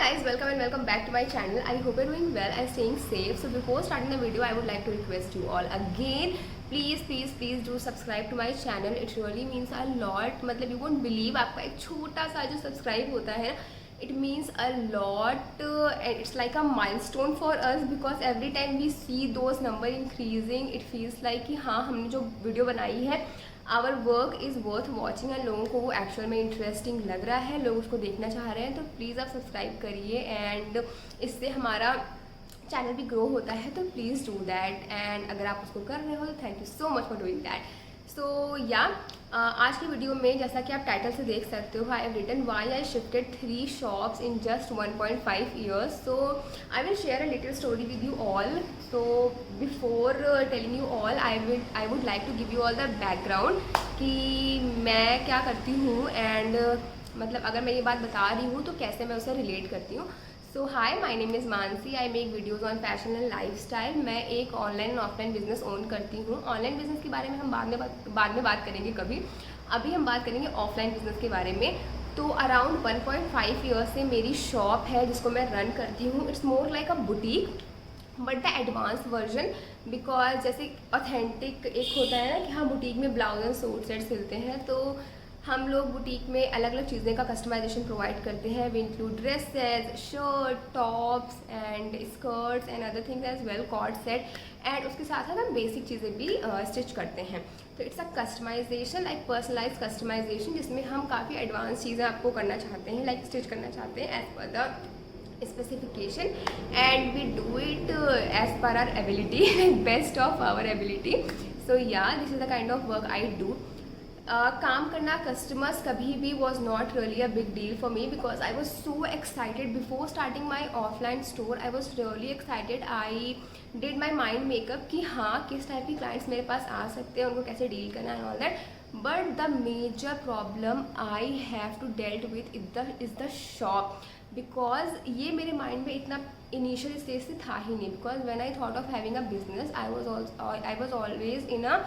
guys, welcome and welcome back to my channel. I hope you're doing well and staying safe. So before starting the video, I would like to request you all again, please do subscribe to my channel. It really means a lot. मतलब you won't believe आपका एक छोटा सा जो subscribe होता है ना, it means a lot and it's like a milestone for us because every time we see those number increasing, it feels like कि हाँ हमने जो वीडियो बनाई है our work is worth watching and लोगों को वो एक्चुअल में इंटरेस्टिंग लग रहा है, लोग उसको देखना चाह रहे हैं, तो प्लीज़ आप सब्सक्राइब करिए एंड इससे हमारा चैनल भी ग्रो होता है, तो प्लीज़ डू दैट। एंड अगर आप उसको कर रहे हो तो thank you so much for doing that. So या आज की वीडियो में जैसा कि आप टाइटल से देख सकते हो, I have written why I shifted 3 shops in just 1.5 years. So I will share a little story with you all. So before telling you all I would like to give you all the background कि मैं क्या करती हूँ and मतलब अगर मैं ये बात बता रही हूँ तो कैसे मैं उसे रिलेट करती हूँ। So hi, my name is Mansi. I make videos on fashion and lifestyle. मैं एक online and offline business own करती हूँ। ऑनलाइन बिजनेस के बारे में हम बाद में बात करेंगे कभी, अभी हम बात करेंगे ऑफलाइन बिजनेस के बारे में। तो अराउंड 1.5 ईयर्स से मेरी शॉप है जिसको मैं रन करती हूँ। It's more like a boutique but the advance version, because जैसे ऑथेंटिक एक होता है ना कि हाँ बुटीक में ब्लाउज एंड सूट सेट सिलते हैं, तो हम लोग बुटीक में अलग अलग चीज़ें का कस्टमाइजेशन प्रोवाइड करते हैं। We include dresses, shirt, tops and skirts and other things as well, co-ord set, and उसके साथ साथ हम बेसिक चीज़ें भी स्टिच करते हैं। तो it's a customisation, like personalise customisation, जिसमें हम काफ़ी एडवांस चीज़ें आपको करना चाहते हैं, लाइक स्टिच करना चाहते हैं as per the specification, and we do it as per our ability, best of our ability. So yeah, this is the kind of work I do. काम करना कस्टमर्स कभी भी was not really a big deal for me because I was so excited before starting my offline store. I was really excited. I did my mind makeup कि हाँ किस type की clients मेरे पास आ सकते हैं, उनको कैसे डील करना है, all that. But the major problem I have to dealt with is the shop, because ये मेरे माइंड में इतना इनिशियल स्टेज से था ही नहीं। Because when I thought of having a business I was always in a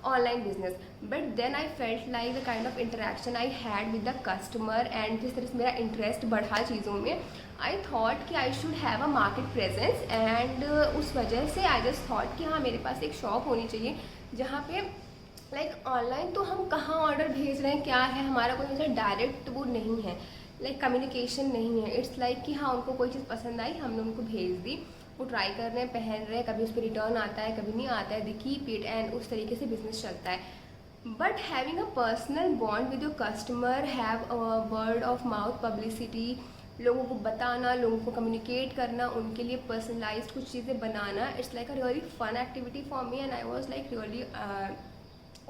online business, but then I felt like the kind of interaction I had with the customer and जिस तरह से मेरा interest बढ़ा चीज़ों में, I thought कि I should have a market presence. And उस वजह से आई जस्ट थॉट कि हाँ मेरे पास एक शॉप होनी चाहिए जहाँ पे लाइक ऑनलाइन तो हम कहाँ ऑर्डर भेज रहे हैं, क्या है, हमारा कोई ऐसा डायरेक्ट वो नहीं है, लाइक कम्युनिकेशन नहीं है। इट्स लाइक कि हाँ उनको कोई चीज़ पसंद आई, हमने उनको भेज दी, वो ट्राई कर रहे हैं, पहन रहे हैं, कभी उस पर रिटर्न आता है, कभी नहीं आता है, दे कीप इट, एंड उस तरीके से बिजनेस चलता है। But having a personal bond with your customer, have a word of mouth publicity, लोगों को बताना, लोगों को कम्युनिकेट करना, उनके लिए पर्सनलाइज कुछ चीज़ें बनाना, it's like a really fun activity for me and I was like really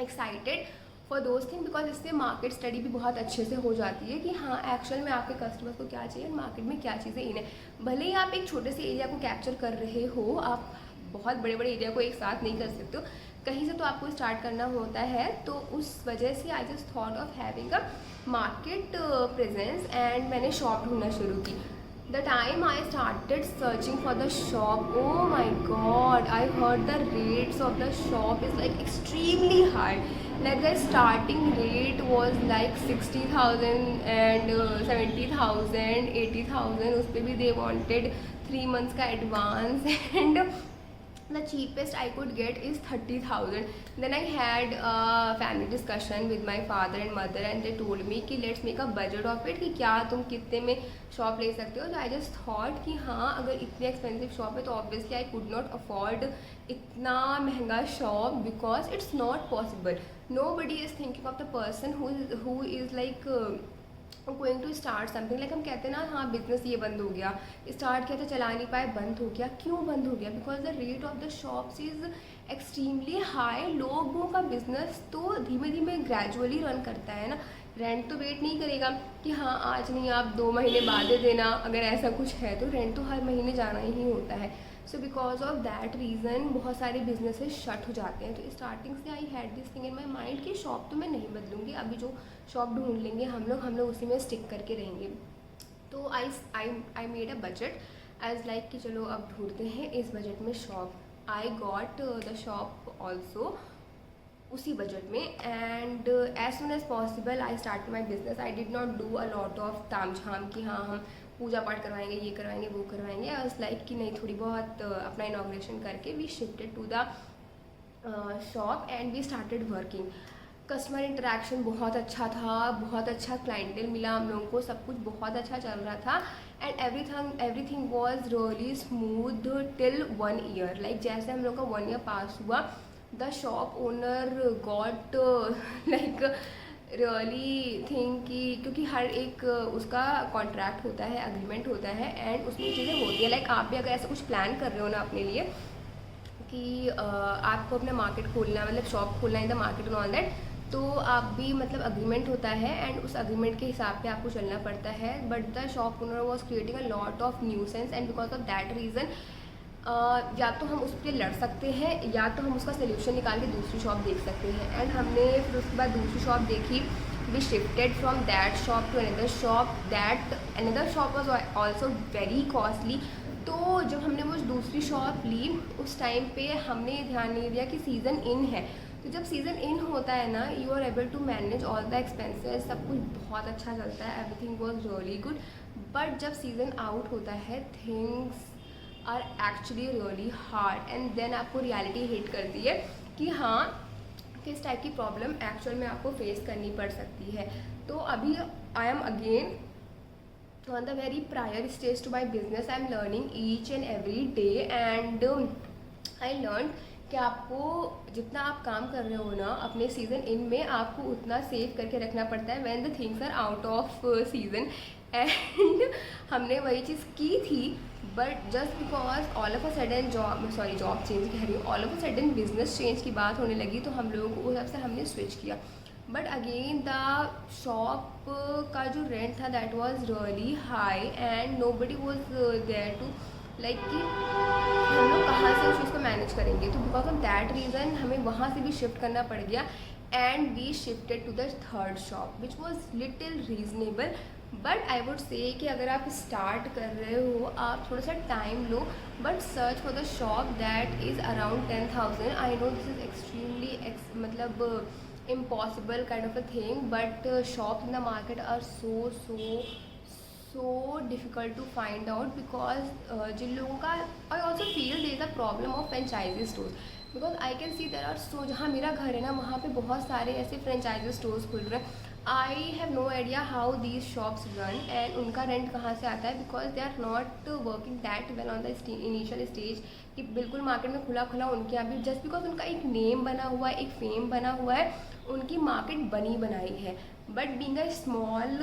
excited for those thing, because इससे मार्केट स्टडी भी बहुत अच्छे से हो जाती है कि हाँ एक्चुअल में आपके कस्टमर्स को क्या चाहिए, मार्केट में क्या चीज़ें इन है। भले ही आप एक छोटे से एरिया को कैप्चर कर रहे हो, आप बहुत बड़े बड़े एरिया को एक साथ नहीं कर सकते हो, कहीं से तो आपको स्टार्ट करना होता है। तो उस वजह से I just thought of having a market presence and मैंने शॉप ढूंढना शुरू की। The time I started searching for the shop, oh my god, I heard the rates of the shop is like extremely high. Like the starting rate was like 60,000 and 70,000, 80,000. उस पर भी they wanted 3 months का advance and the cheapest I could get is 30,000. Then I had a family discussion with my father and mother and they told me कि let's make a budget of it, कि क्या तुम कितने में shop ले सकते हो। तो I just thought कि हाँ अगर इतनी एक्सपेंसिव शॉप है तो obviously I could not afford इतना महंगा shop because it's not possible. Nobody is thinking of the person who is like going to start something, like हम कहते हैं ना हाँ बिजनेस ये बंद हो गया, स्टार्ट किया था चला नहीं पाए, बंद हो गया। क्यों बंद हो गया? Because the rate of the shops is extremely high. लोगों का बिजनेस तो धीमे धीमे ग्रेजुअली रन करता है ना, रेंट तो वेट नहीं करेगा कि हाँ आज नहीं आप 2 महीने बाद दे देना, अगर ऐसा कुछ है तो रेंट तो हर महीने जाना ही होता है। So because of that reason बहुत सारे बिजनेसेस शट हो जाते हैं। तो स्टार्टिंग से I had this thing in my mind कि शॉप तो मैं नहीं बदलूँगी, अभी जो शॉप ढूंढ लेंगे हम लोग उसी में स्टिक करके रहेंगे। तो I made a budget as like कि चलो अब ढूंढते हैं इस बजट में shop. I got the shop also. उसी बजट में। And as soon as possible I start my business. I did not do a lot of ताम झाम कि हाँ हम पूजा पाठ करवाएंगे, ये करवाएंगे, वो करवाएंगे। आई वाज लाइक कि नहीं, थोड़ी बहुत अपना इनॉग्रेशन करके we shifted to the shop and we started working. Customer interaction बहुत अच्छा था, बहुत अच्छा क्लाइंटेल मिला हम लोगों को, सब कुछ बहुत अच्छा चल रहा था। And everything was really smooth till 1 year. Like जैसे हम लोग का 1 ईयर पास हुआ, the shop owner got like really think कि क्योंकि हर एक उसका कॉन्ट्रैक्ट होता है, अग्रीमेंट होता है एंड उसमें चीज़ें होती है। लाइक आप भी अगर ऐसा कुछ प्लान कर रहे हो ना अपने लिए कि आपको अपना मार्केट खोलना है, मतलब शॉप खोलना है in the market and all that, तो आप भी मतलब अग्रीमेंट होता है एंड उस अग्रीमेंट के हिसाब पे आपको चलना पड़ता है। But the shop owner was creating a lot of nuisance and because of that reason या तो हम उस पर लड़ सकते हैं या तो हम उसका सोल्यूशन निकाल के दूसरी शॉप देख सकते हैं। एंड हमने फिर उसके बाद दूसरी शॉप देखी। We shifted from that shop to another shop. That another shop was also very costly. तो जब हमने वो दूसरी शॉप ली उस टाइम पे हमने ध्यान नहीं दिया कि सीज़न इन है। तो जब सीज़न इन होता है ना, you are able to manage all the expenses, सब कुछ बहुत अच्छा चलता है, everything was really good. But जब सीज़न आउट होता है, things are actually really hard and then आपको रियलिटी हिट करती है कि हाँ किस टाइप की प्रॉब्लम एक्चुअल में आपको फेस करनी पड़ सकती है। तो अभी I am again on the very prior stage to my business. I am learning each and every day and I learned कि आपको जितना आप काम कर रहे हो ना अपने सीज़न इन में, आपको उतना सेव करके रखना पड़ता है when the things are out of season। And हमने वही चीज़ की थी, but just because all of a sudden job change कह रही हूँ, all of a sudden business change की बात होने लगी तो हम लोगों को उस हिसाब से हमने स्विच किया। बट अगेन द शॉप का जो रेंट था that was really high and nobody was there to like कि हम लोग कहाँ से उस चीज़ को मैनेज करेंगे। तो बिकॉज ऑफ दैट रीज़न हमें वहाँ से भी शिफ्ट करना पड़ गया and we shifted to the third shop which was little reasonable. But I would say कि अगर आप स्टार्ट कर रहे हो, आप थोड़ा सा time low, but search for the shop that is around 10,000। I know this is extremely मतलब impossible kind of a thing, but shops in the market are so difficult to find out because जिन लोगों का I also feel there is a problem of franchisee stores because I can see there are so, जहाँ मेरा घर है ना वहाँ पे बहुत सारे ऐसे franchisee stores खुल रहे हैं। I have no idea how these shops run and उनका रेंट कहाँ से आता है because they are not working that well on the initial stage कि बिल्कुल मार्केट में खुला खुला उनके यहाँ भी जस्ट बिकॉज उनका एक नेम बना हुआ है, एक फेम बना हुआ है, उनकी मार्केट बनी बनाई है। But being a small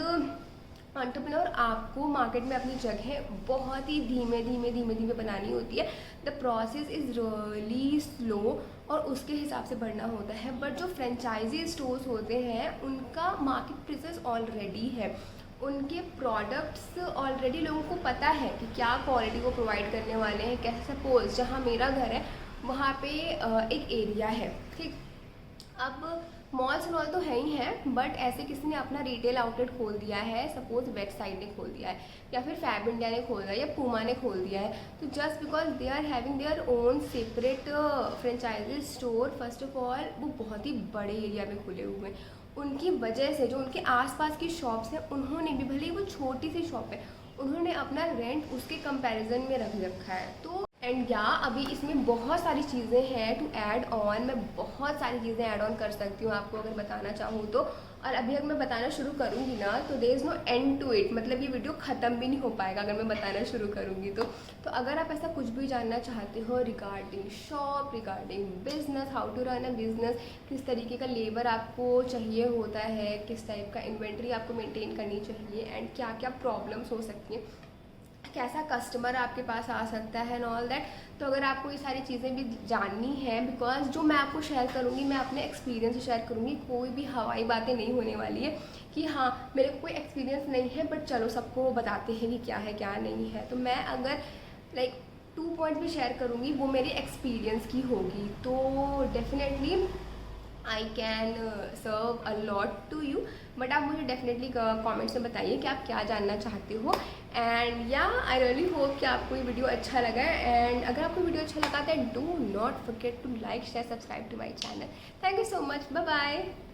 entrepreneur आपको मार्केट में अपनी जगह बहुत ही धीमे धीमे बनानी होती है। The process is really slow और उसके हिसाब से बढ़ना होता है। बट जो फ्रेंचाइजी स्टोर्स होते हैं उनका मार्केट प्रेजेंस ऑलरेडी है, उनके प्रोडक्ट्स ऑलरेडी लोगों को पता है कि क्या क्वालिटी वो प्रोवाइड करने वाले हैं। कैसे सपोज जहाँ मेरा घर है वहाँ पे एक एरिया है, ठीक। अब मॉल्स एंड ऑल तो है ही हैं, बट ऐसे किसी ने अपना रिटेल आउटलेट खोल दिया है, सपोज वेबसाइट ने खोल दिया है या फिर फैब इंडिया ने खोल दिया या पूमा ने खोल दिया है। तो just because they are having their own separate franchisee store, first of all वो बहुत ही बड़े एरिया में खुले हुए हैं, उनकी वजह से जो उनके आसपास की शॉप्स हैं उन्होंने भी, भले ही वो छोटी सी शॉप है, उन्होंने अपना रेंट उसके कंपैरिजन में रख रखा है। तो एंड या अभी इसमें बहुत सारी चीज़ें हैं टू ऐड ऑन, मैं बहुत सारी चीज़ें ऐड ऑन कर सकती हूँ आपको अगर बताना चाहूँ तो। और अभी अगर मैं बताना शुरू करूँगी ना तो there is no end to it, मतलब ये वीडियो ख़त्म भी नहीं हो पाएगा अगर मैं बताना शुरू करूँगी तो अगर आप ऐसा कुछ भी जानना चाहते हो regarding shop, regarding business, how to run a business, किस तरीके का लेबर आपको चाहिए होता है, किस टाइप का इन्वेंट्री आपको मेंटेन करनी चाहिए एंड क्या क्या प्रॉब्लम्स हो सकती हैं, कैसा कस्टमर आपके पास आ सकता है एंड ऑल दैट। तो अगर आपको ये सारी चीज़ें भी जाननी है, बिकॉज जो मैं आपको शेयर करूँगी मैं अपने एक्सपीरियंस से शेयर करूँगी, कोई भी हवाई बातें नहीं होने वाली है कि हाँ मेरे को कोई एक्सपीरियंस नहीं है बट चलो सबको बताते हैं कि क्या है क्या नहीं है। तो मैं अगर लाइक 2 पॉइंट भी शेयर करूँगी वो मेरी एक्सपीरियंस की होगी, तो definitely I can serve a lot to you, but आप मुझे डेफिनेटली कमेंट्स में बताइए कि आप क्या जानना चाहते हो। एंड या आई रियली होप कि आपको ये वीडियो अच्छा लगा। एंड अगर आपको वीडियो अच्छा लगा तो do not forget to like share subscribe to my channel. Thank you so much, bye bye.